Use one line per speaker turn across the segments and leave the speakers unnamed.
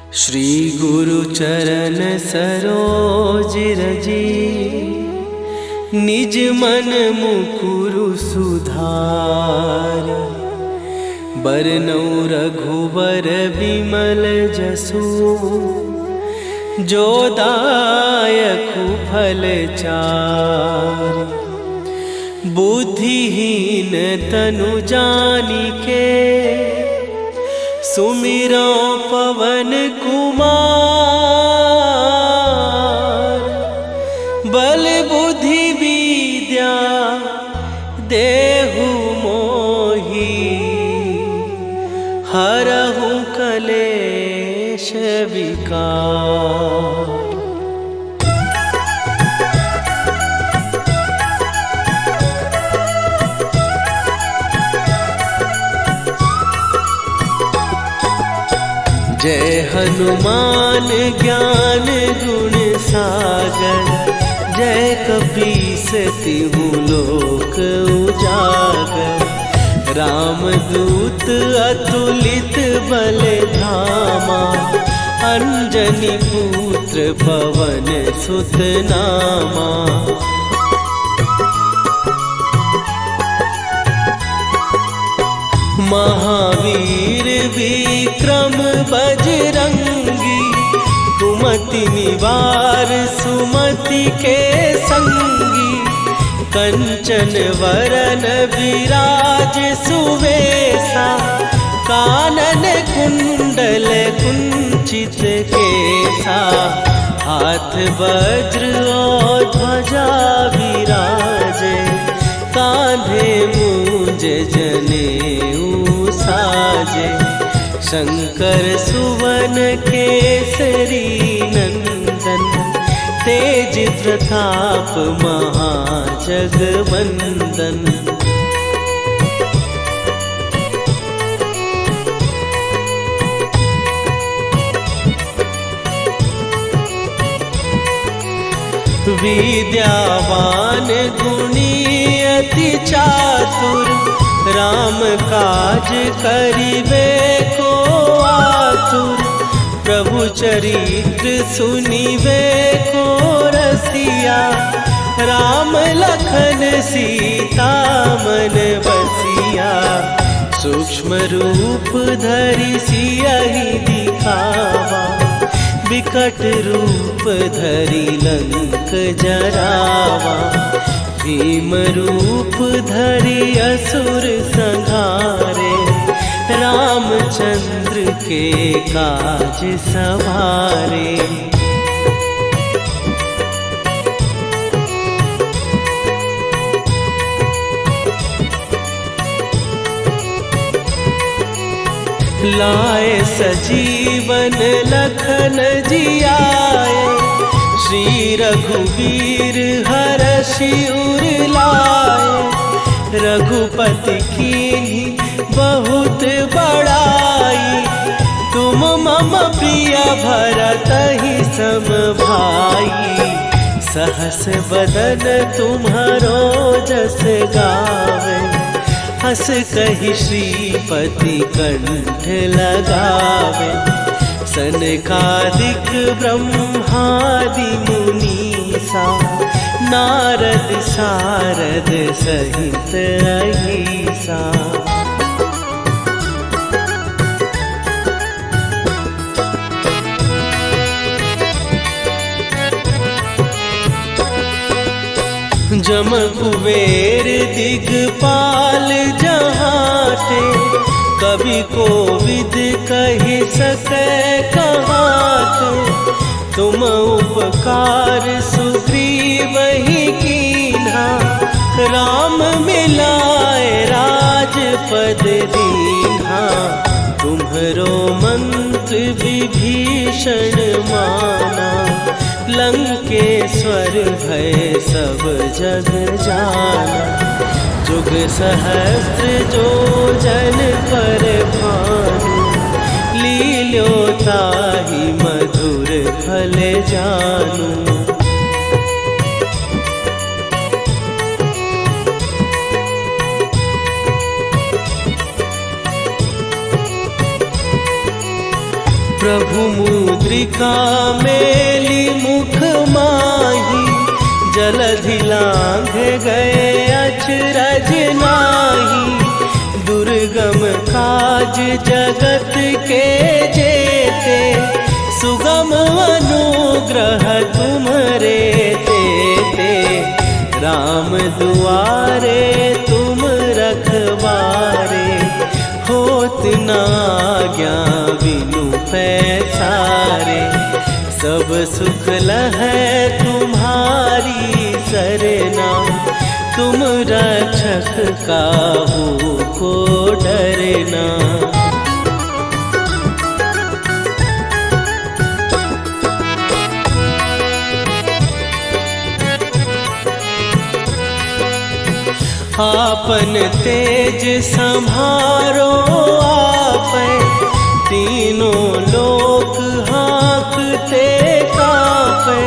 श्री गुरु चरण सरोज रजी, निज मन मुकुरु सुधार। बरनौ रघुबर बिमल जसु, जो दायकु फल चार। बुद्धिहीन तनु जानिके, सुमिरो पवन कुमार। बल बुद्धि विद्या देहु मोहि, हरहु कलेश विकार। जय हनुमान ज्ञान गुण सागर, जय कपीस तिहु लोक उजागर। रामदूत अतुलित बल धामा, अंजनी पुत्र पवन सुत नामा। महावीर विक्रम बजरंगी, कुमति निवार सुमति के संगी। कंचन वरन विराज सुवेशा, कानन कुंडल कुंचित केसा। हाथ वज्र और ध्वजा विराजे, कांधे मूंज जनेऊ साजे। शंकर सुवन केसरी नंदन, तेज प्रताप महाजगवंदन। विद्यावान गुणी अति चातुर, राम काज करिबे को आतुर। प्रभु चरित्र सुनिबे को रसिया, राम लखन सीता मन बसिया। सूक्ष्म रूप धरि सियहि दिखावा, विकट रूप धरि लंक जरावा। भीम रूप धरि असुर संहारे, रामचंद्र के काज सवारे। लाए सजीवन लखन जियाए, श्री रघुवीर हरषि उर लाए। रघुपति कीन्ही बहुत बड़ाई, तुम मम प्रिय भरतहि सम भाई। सहस बदन तुम्हारो जस गावे, हस कहि श्रीपति कंठ लगावे। सनकादिक ब्रह्मादि मुनीसा, नारद सारद सहित अहिसा। जम कुबेर दिगपाल जहाते, कवि कोविद कहि सकै कहाते। तुम उपकार सुग्रीवहि कीन्हा, राम मिलाए राजपद दीन्हा। तुम्हरो मंत्र विभीषण माना, लंकेश्वर भय सब जग जाना। जुग सहस्त्र जो जन पर भानु, लील्यो ताहि मधुर फल जानू। प्रभु मुद्रिका मेली मुख माही, जलधि लांघ गए अचरज नाही। दुर्गम काज जगत के जेते, सुगम अनुग्रह तुम्हरे तेते। राम दुआरे तुम रखवारे, होत न आज्ञा बिनु पैसारे। सब सुख लहै तुम्हारी सरना, तुम रक्षक काहू को डरना। आपन तेज संभारो आपै, तीनों लोक हाँकते कांपै।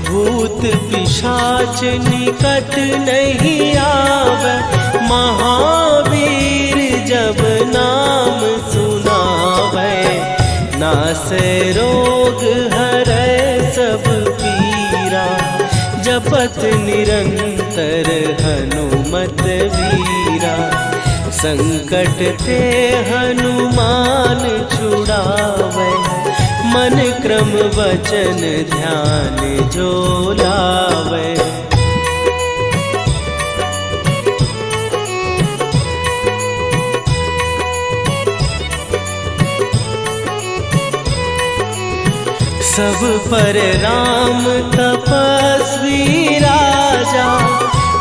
भूत पिशाच निकट नहीं आवे, महावीर जब नाम सुनावे। नासै रोग हरै सब पीरा, जपत निरंतर हनुमत वीरा। संकट ते हनुमान छुड़ावे, मन क्रम वचन ध्यान जो लावे। सब पर राम तपस्वी राजा,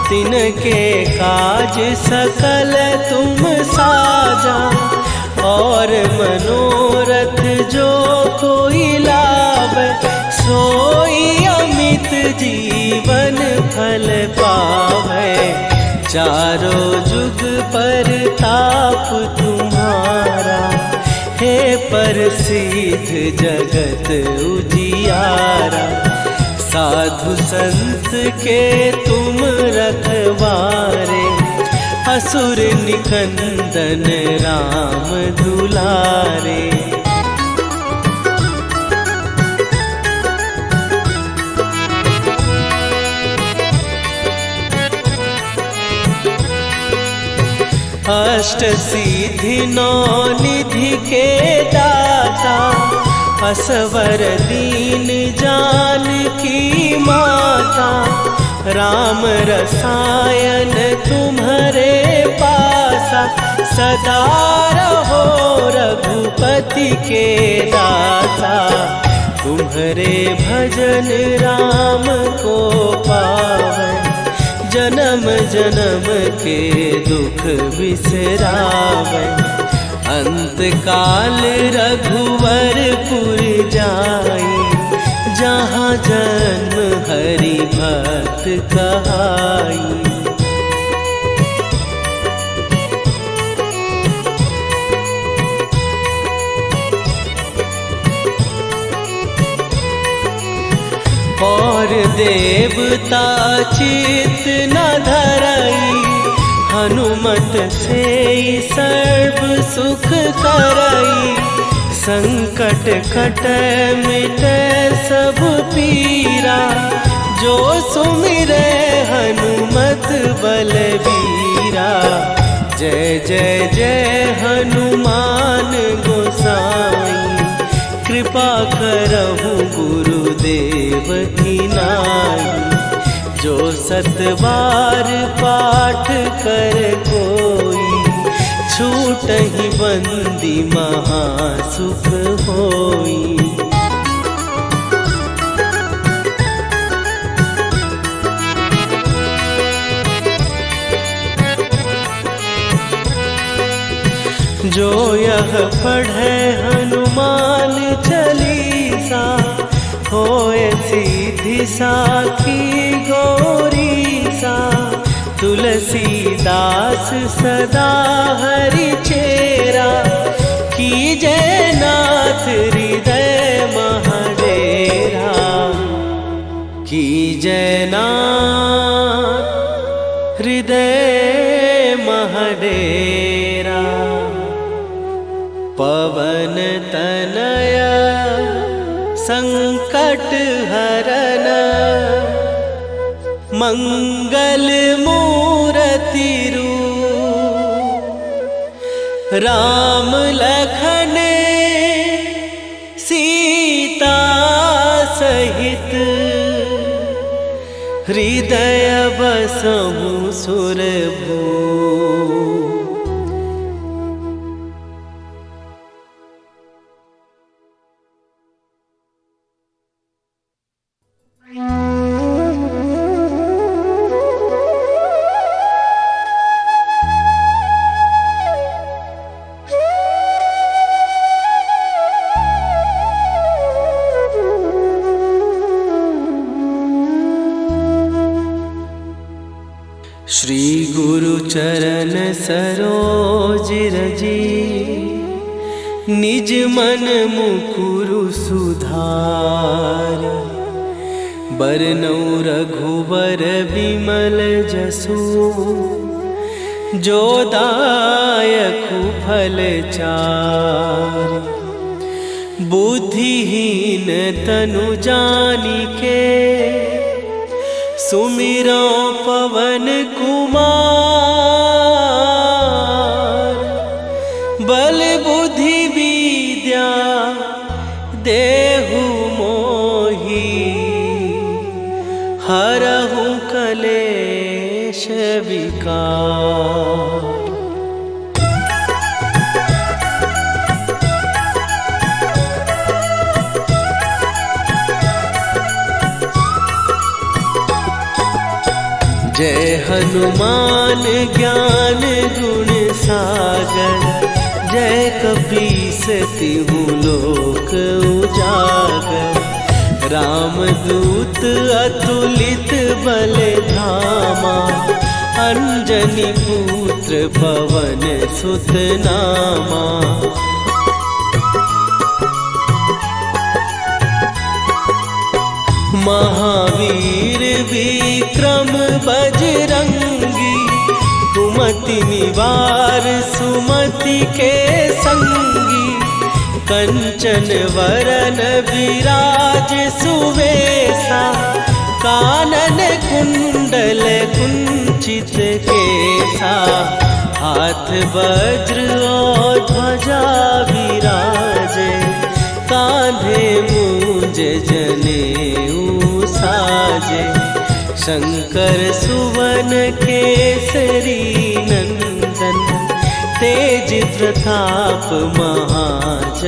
तिनके काज सकल तुम साजा। और मनोरथ जो कोई लावे, सोई अमित जीवन फल पावे। चारों जुग पर ताप तुम्हारा, हे प्रसिद्ध जगत उजियारा। साधु संत के तुम रखवारे, असुर निकंदन राम दुलारे। अष्ट सिद्धि नौ निधि के दाता, असवर दीन जानकी माता। राम रसायन तुम्हारे पासा, सदा रहो रघुपति के दासा। तुम्हारे भजन राम को पावै, जन्म जन्म के दुख बिसरावै। अंत काल रघुवरपुर जाई, जहाँ जन्म हरि भक्त कहाई। और देवता चित न धरई, हनुमत से सर्व सुख करई। संकट कटै मिटै सब पीरा, जो सुमिरै हनुमत बलबीरा। जय जय जय हनुमान गोसाई, कृपा करहु गुरुदेव की नाई। जो सत बार पाठ कर कोई, छूटहि बंदी महासुख होई। जो यह पढ़े हनुमान चालीसा, होए सीधी साखी गौरीसा। तुलसीदास सदा हरि चेरा, कीजय नाथ हृदय महडेरा। कीजय नाथ हृदय महडेरा। पवन तनय शरण मंगल मूर्ति रूप राम लखन सीता सहित हृदय बसहु सुरभू। श्री गुरु चरण सरोज रजी निज मन मुकुरु सुधार। बरनौ रघुबर बिमल जसु जो दायकु फल चार। बुद्धिहीन तनु जानिके सुमिरो पवन कुमार। बल बुद्धि विद्या देहु मोहि हरहु कलेश विकार। जय हनुमान ज्ञान गुण सागर। जय कपीस तिहु लोक उजागर। रामदूत अतुलित बल धामा। अंजनी पुत्र पवन सुत नामा। महावीर विक्रम बजरंगी। कुमति निवार सुमति के संगी। कंचन वरन विराज सुवेशा। कानन कुंडल कुंचित केसा। हाथ वज्र और ध्वजा विराजे। कांधे मूंज जनेऊ साजे। शंकर सुवन केसरी नंदन। तेज प्रताप महाजगवंदन।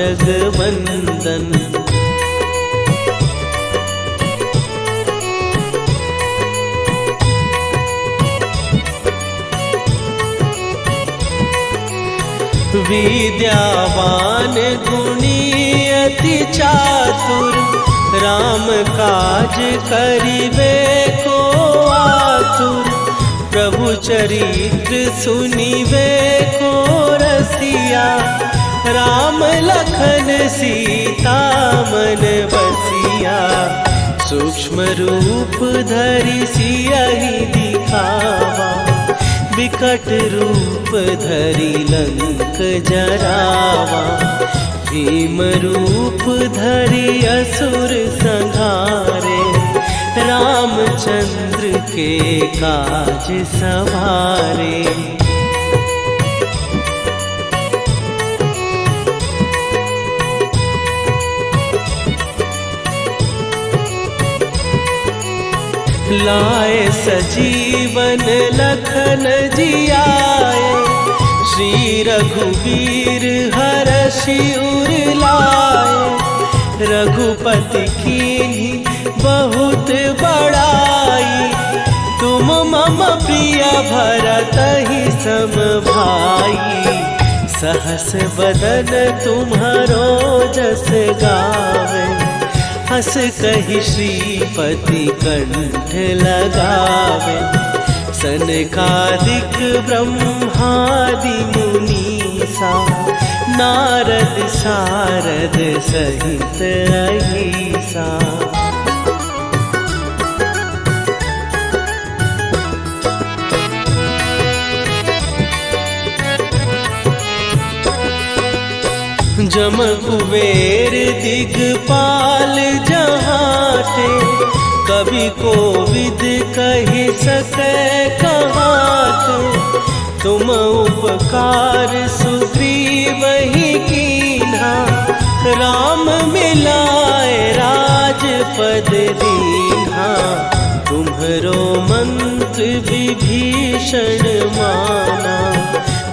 विद्यावान गुणी अति चातुर। राम काज करिबे को आतुर। प्रभु चरित्र सुनिबे को रसिया। राम लखन सीता मन बसिया। सूक्ष्म रूप धरि सियहि दिखावा। विकट रूप धरि लंक जरावा। भीम रूप धरि असुर संहारे। रामचंद्र के काज सवारे। लाए सजीवन लखन जियाए। श्री रघुवीर हरषि उर लाए। रघुपति कीन्ही बहुत बड़ाई। तुम मम प्रिय भरतहि सम भाई। सहस बदन तुम्हारो जस गावे। हस कहि श्रीपति कंठ लगावे। सनकादिक ब्रह्मादि मुनीसा। नारद सारद सहित अहिसा। जम कुबेर दिगपाल जहाते, कवि कोविद कहि सकै कहाते। तुम उपकार सुग्रीव ही कीन्हा, राम मिलाए राजपद दीन्हा। तुम्हरो मंत्र विभीषण माना,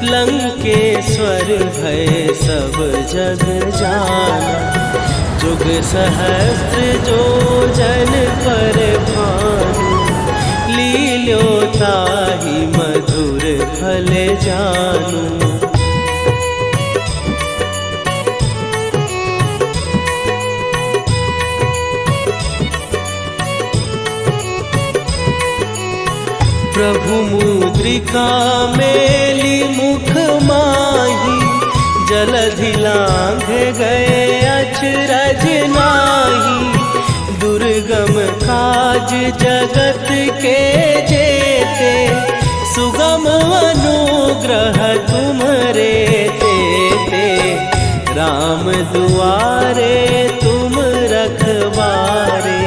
लंकेश्वर भय सब जग जाना। जुग सहस्त्र जो जन पर भानु, लील्यो ताहि मधुर फल जानू। प्रभु मुद्रिका मेली मुख माही, जलधि लांघ गए अचरज नाही। दुर्गम काज जगत के जेते, सुगम अनुग्रह तुम्हरे तेते। राम दुआरे तुम रखवारे,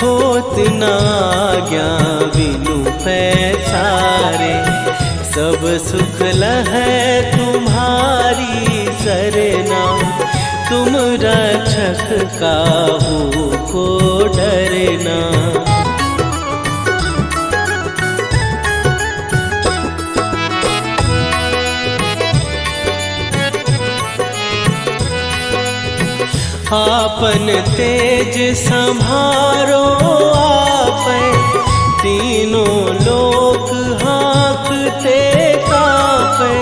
होत न आज्ञा बिनु पैसारे। सब सुख लहै तुम्हारी सरना, तुम रक्षक काहू को डरना। आपन तेज सम्हारो आपै, तीनों लोक हाँकते कांपै।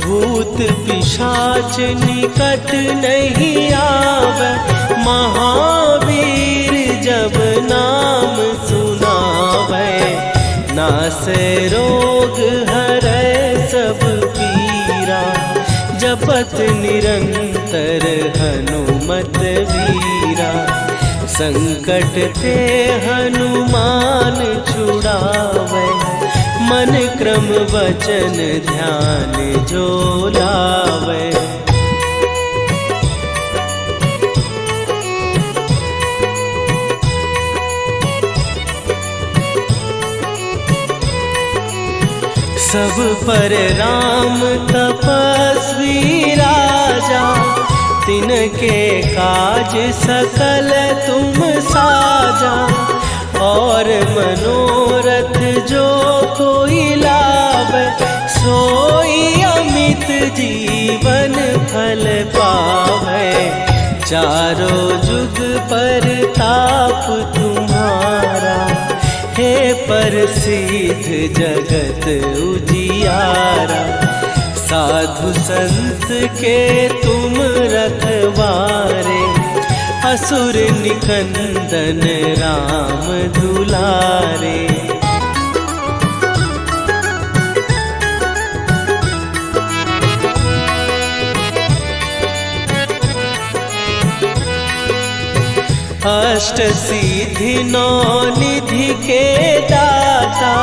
भूत पिशाच निकट नहीं आवे, महावीर जब नाम सुनावे। नासै रोग हरै सब पीरा, जपत निरंतर हनुमत वीरा। संकट ते हनुमान छुड़ावे, मन क्रम वचन ध्यान जो लावे। सब पर राम तपस्वी राजा, तिनके काज सकल तुम साजा। और मनोरथ जो कोई लावे, सोई अमित जीवन फल पावे। चारों जुग पर ताप तुम्हारा, हे प्रसिद्ध जगत उजियारा। साधु संत के तुम रखवारे, असुर निकंदन राम दुलारे। अष्ट सिद्धि नौ निधि के दाता,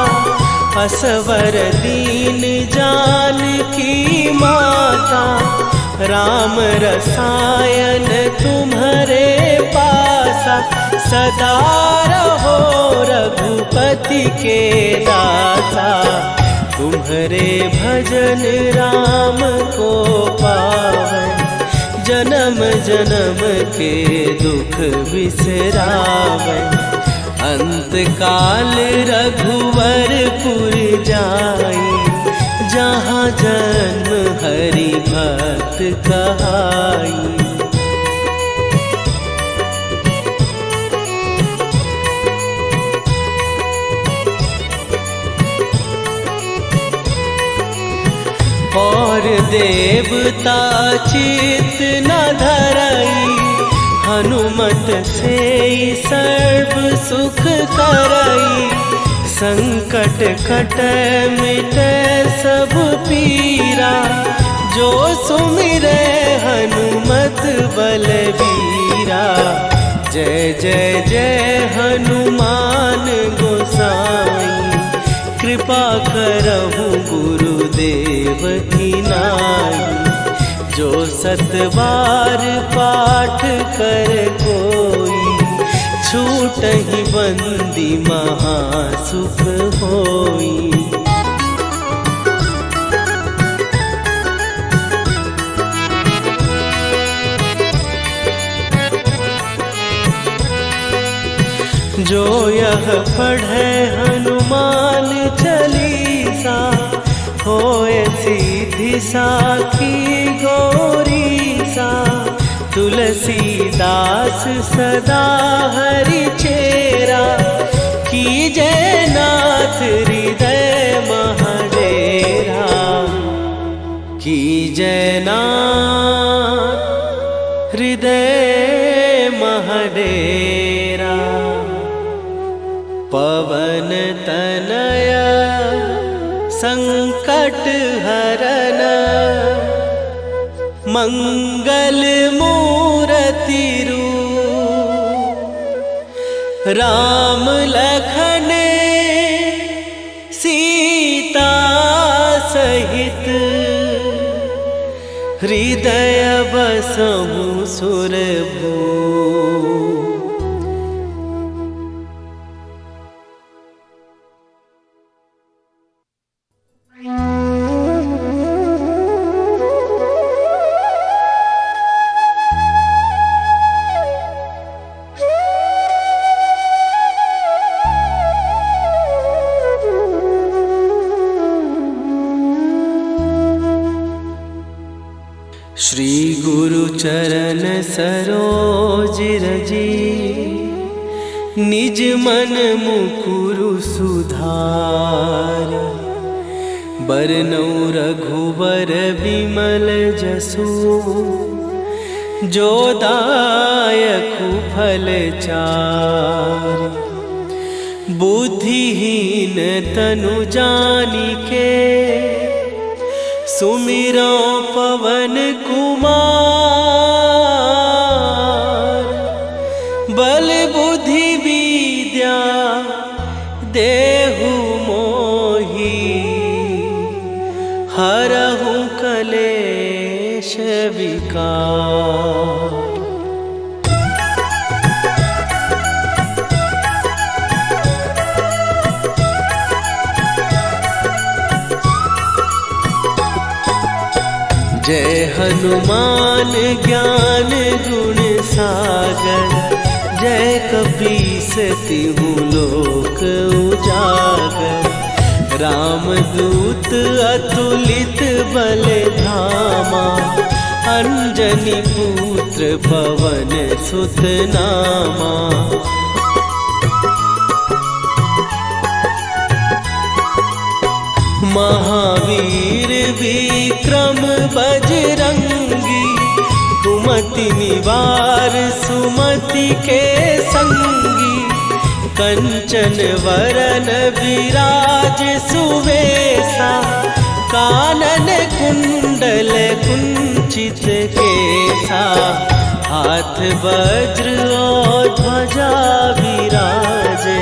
असवर दीन जानकी माता। राम रसायन तुम्हारे पासा, सदा रहो रघुपति के दासा। तुम्हारे भजन राम को पावै, जन्म जन्म के दुख बिसरावै। अंत काल रघुवरपुर जाई, जहाँ जन्म हरि भक्त कहाई। और देवता चित न धरई, हनुमत से सर्व सुख करई। संकट कटै मिटै सब पीरा, जो सुमिरै हनुमत बलबीरा। जय जय जय हनुमान गोसाई, कृपा करहु गुरुदेव की नाई। जो सतबार पाठ कर कोई, छूटहि बंदी महासुख होई। जो यह पढ़े हनुमान चालीसा, होए सीधी साखी गौरीसा। तुलसीदास सदा हरि चेरा, कीजय नाथ हृदय महडेरा। कीजय नाथ हृदय महडेरा। पवन तनया संकट हरन, मंगल मूर्ति रूप। राम लखन सीता सहित, हृदय बसहु सुरभूप। श्री गुरु चरण सरोज रजी, निज मन मुकुरु सुधार। बरनउँ रघुबर बिमल जसु, जो दायकु फल चार। बुद्धिहीन तनु जानिके, सुमिरो पवन कुमार। बल बुद्धि विद्या देहु मोहि, हरहु कलेश विकार। जय हनुमान ज्ञान गुण सागर, जय कपीस तिहु लोक उजागर। रामदूत अतुलित बल धामा, अंजनी पुत्र पवन सुत नामा। महावीर विक्रम बजरंगी, कुमति निवार सुमति के संगी। कंचन वरन विराज सुवेशा, कानन कुंडल कुंचित केसा। हाथ वज्र और ध्वजा विराजे,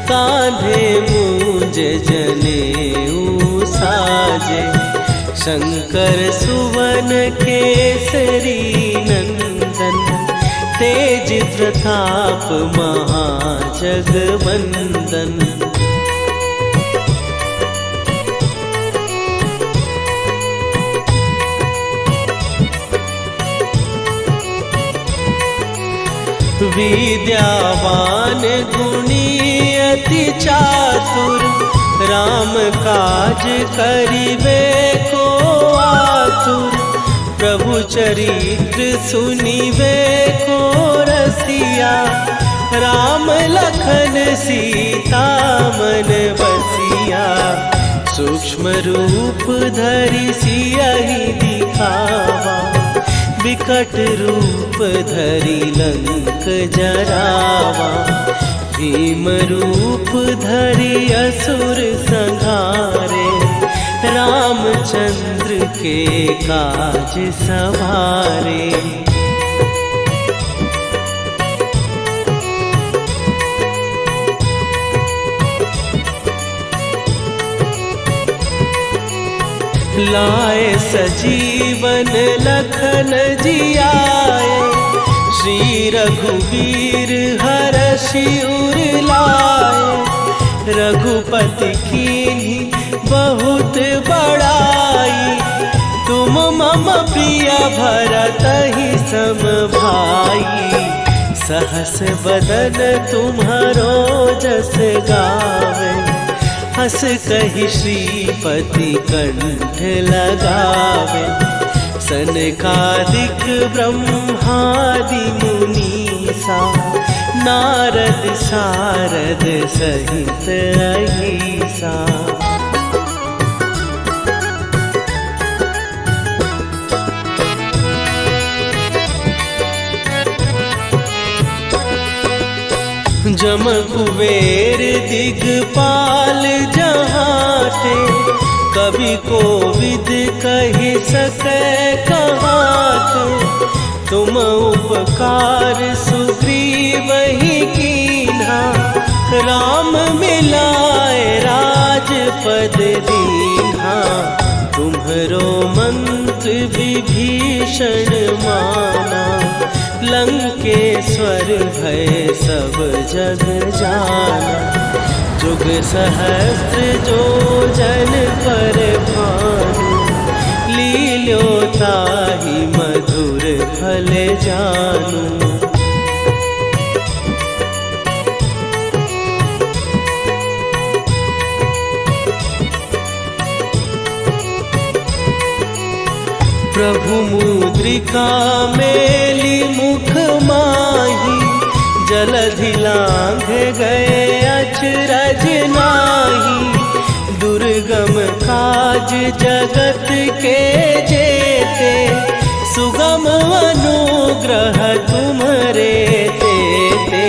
कांधे मूंज जनेऊ साजे। शंकर सुवन केसरी नंदन, तेज प्रताप महाजगवंदन। विद्यावान गुणी अति चातुर, राम काज करिबे को आतुर। प्रभु चरित्र सुनिबे को रसिया, राम लखन सीता मन बसिया। सूक्ष्म रूप धरि सियहि दिखावा, विकट रूप धरि लंक जरावा। भीम रूप धरि असुर संहारे, रामचंद्र के काज सवारे। लाए सजीवन लखन जियाए, श्री रघुवीर हरषि उर लाए। रघुपति कीन्ही बहुत बड़ाई, तुम मम प्रिय भरतहि सम भाई। सहस बदन तुम्हारो जस गावे, हस कहि श्रीपति कंठ लगावे। सनकादिक ब्रह्मादि मुनीसा, नारद सारद सहित अहिसा। जम कुबेर दिगपाल जहाते, कवि कोविद कहि सकै कहाते। तुम उपकार सुग्रीवहि कीन्हा, राम मिलाए राजपद दीन्हा। तुम्हरो मंत्र विभीषण माना, लंकेश्वर भय सब जग जाना। जुग सहस्त्र जो जन पर भानु, लील्यो ताहि मधुर फल जानू। प्रभु मुद्रिका मेली मुख माही, जलधि लांघ गए अचरज नाही। दुर्गम काज जगत के जेते, सुगम अनुग्रह तुम्हरे तेते।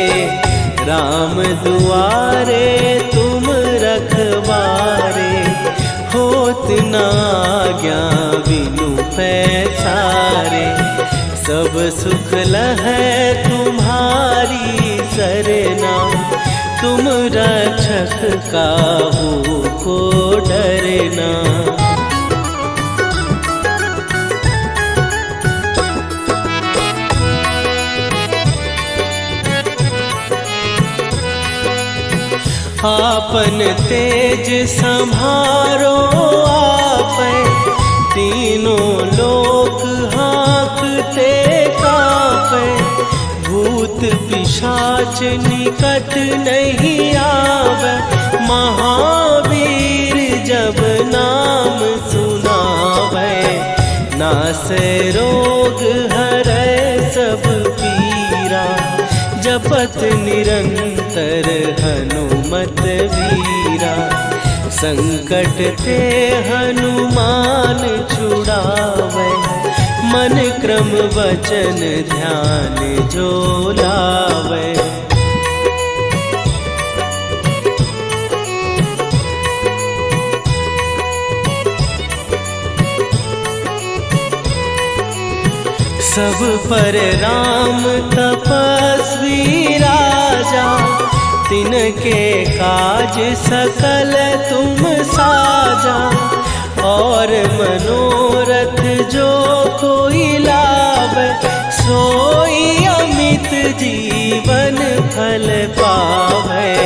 राम दुआरे तुम रखवारे, होत न आज्ञा बिनु पैसारे। सब सुख लहै तुम्हारी सरना, तुम रक्षक काहू को डरना। आपन तेज सम्हारो आपै, तीनों लोक हाँकते कांपै। भूत पिशाच निकट नहीं आवे, महावीर जब नाम सुनावे। नासै रोग हरै सब पीरा, जपत निरंतर हनुमत वीरा। संकट ते हनुमान छुड़ावे, मन क्रम वचन ध्यान जो लावे। सब पर राम तपस्वी राजा, तिनके काज सकल तुम साजा। और मनोरथ जो कोई लावे, सोई अमित जीवन फल पावे।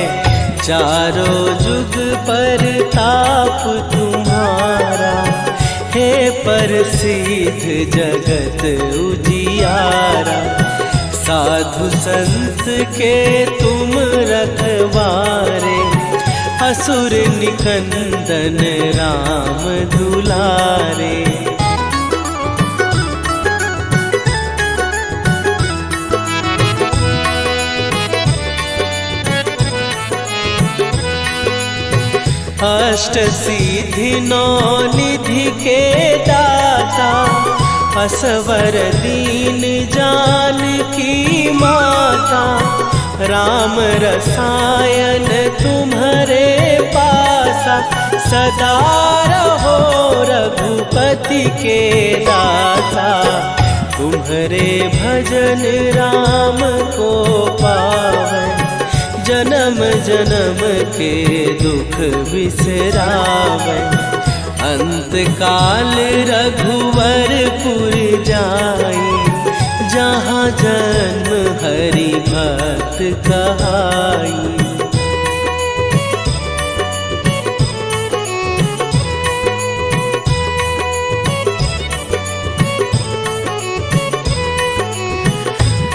चारों जुग पर ताप तुम्हारा, हे प्रसिद्ध जगत उजियारा। साधु संत के तुम रखवारे, असुर निकंदन राम दुलारे। अष्ट सिद्धि नौ निधि के दाता, असवर दीन जानकी माता। राम रसायन तुम्हारे पासा, सदा रहो रघुपति के दासा। तुम्हारे भजन राम को पावे, जन्म जन्म के दुख बिसरावे। अंत काल रघुवरपुर जाई, जहाँ जन्म हरि भक्त कहाई।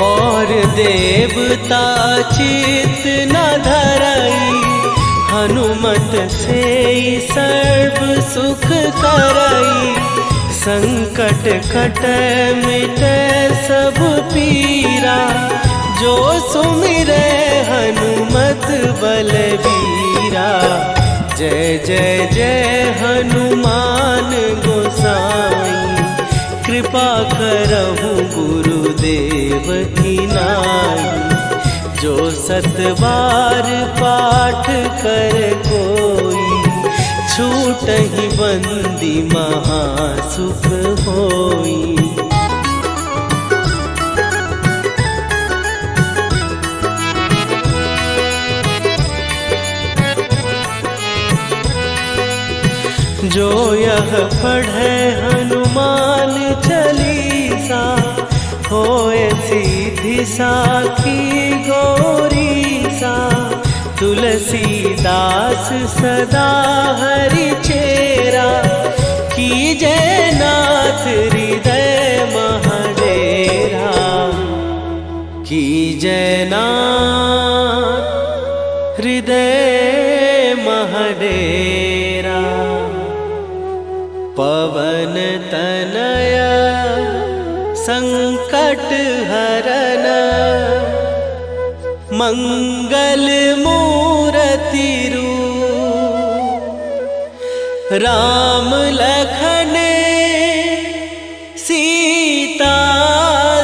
और देवता चित न धरई, हनुमत से सर्व सुख करई। संकट कट मिटे सब पीरा, जो सुमिरे हनुमत बलबीरा। जय जय जय हनुमान गोसाई, कृपा करहु गुरुदेव की नाई। जो सत बार पाठ कर कोई, छूटहि बंदी महासुख होई। जो यह पढ़े हनुमान चालीसा, होए सीधी साखी गौरीसा। तुलसीदास सदा हरि चेरा, कीजय नाथ हृदय महडेरा। कीजय नाथ हृदय महडेरा। पवन तनय संकट हरन, मंगल मूरति रूप। राम लखन सीता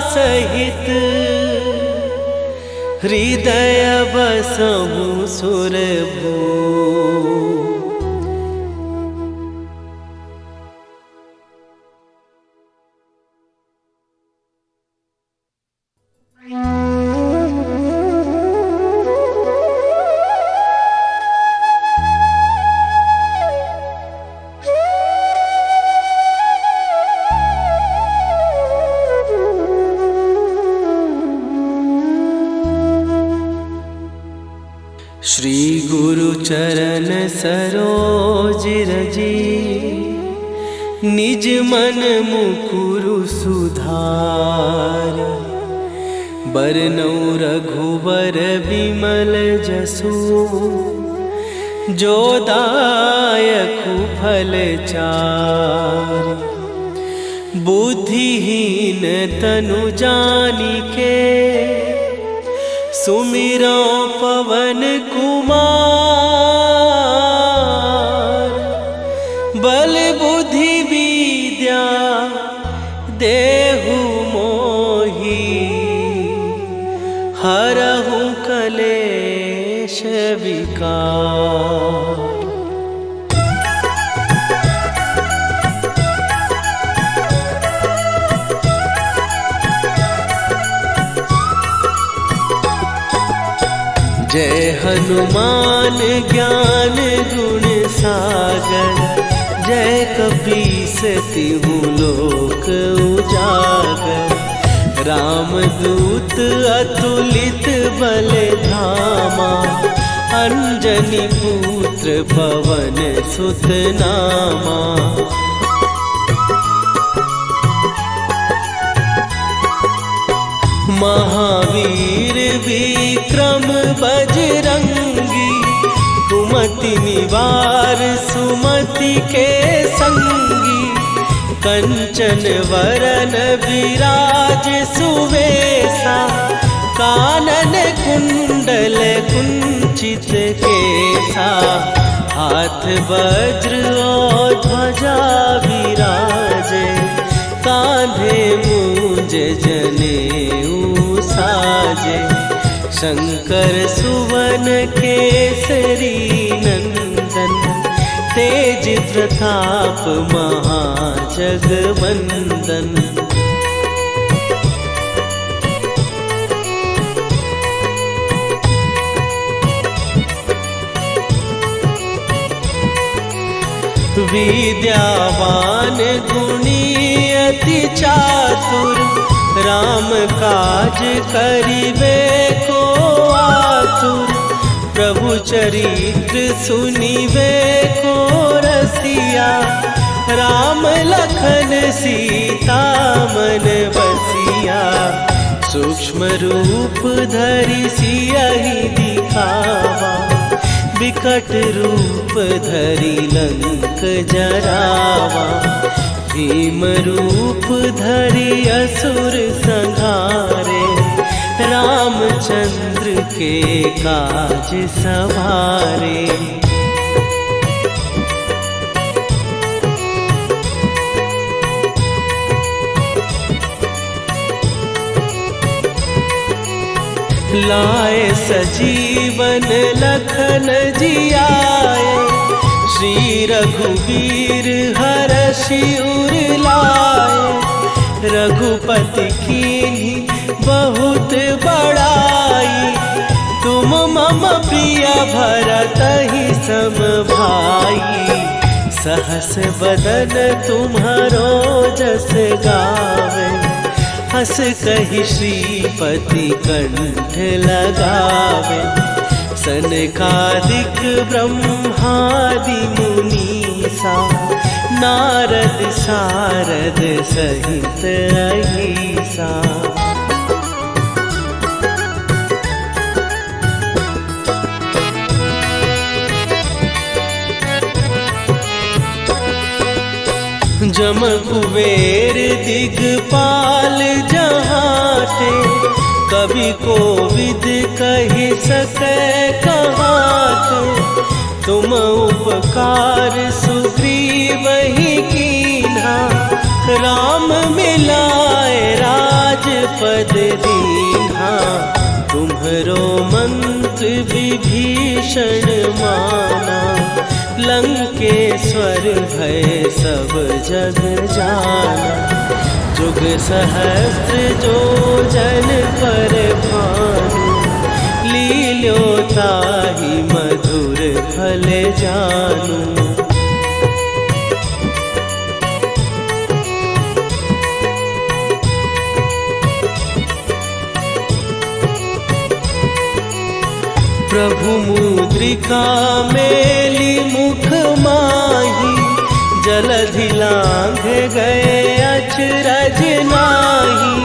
सहित, हृदय बसहु सुरभूप। श्री गुरु चरण सरोज रजी, निज मन मुकुरु सुधार। बरनउँ रघुवर बिमल जसु, जो दायकु फल चारि। बुद्धिहीन तनु जानिके, सुमिरो पवन कुमार। बल बुद्धि विद्या देहु मोहि, हरहु कलेश विकार। जय हनुमान ज्ञान गुण सागर, जय कपीस तिहु लोक उजागर। रामदूत अतुलित बल धामा, अंजनी पुत्र पवन सुत नामा। महावीर विक्रम बजरंगी, कुमति निवार सुमति के संगी। कंचन वरन विराज सुवेशा, कानन कुंडल कुंचित केसा। हाथ वज्र और ध्वजा विराजे, कांधे मूंज जनेऊ साजे। शंकर सुवन केसरी नंदन, तेज प्रताप महाजगवंदन। विद्यावान गुणी अति चातुर, राम काज करिबे को आतुर। प्रभु चरित्र सुनिबे को रसिया, राम लखन सीता मन बसिया। सूक्ष्म रूप धरि सियहि दिखावा, विकट रूप धरि लंक जरावा। भीम रूप धरि असुर संहारे, रामचंद्र के काज सवारे। लाए सजीवन लखन जियाए, श्री रघुवीर हरषि उर लाए। रघुपति कीन्ही बहुत बड़ाई, तुम मम प्रिय भरतहि सम भाई। सहस बदन तुम्हारो जस गावे, हस कहि श्रीपति कंठ लगावे। सनकादिक ब्रह्मादि मुनीसा, नारद सारद सहित अहिसा। जम कुबेर दिगपाल जहाते, कवि कोविद कहि सकै कहाते। तुम उपकार सुग्रीवहि कीन्हा, राम मिलाए राजपद दीन्हा। तुम्हरो मंत्र विभीषण माना, लंकेश्वर भय सब जग जाना। जुग सहस्त्र जो जन पर भानु, लील्यो ताहि मधुर फल जानू। प्रभु मुद्रिका मेली मुख माही, जलधि लांघ गए अचरज नाही।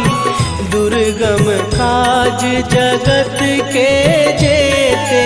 दुर्गम काज जगत के जेते,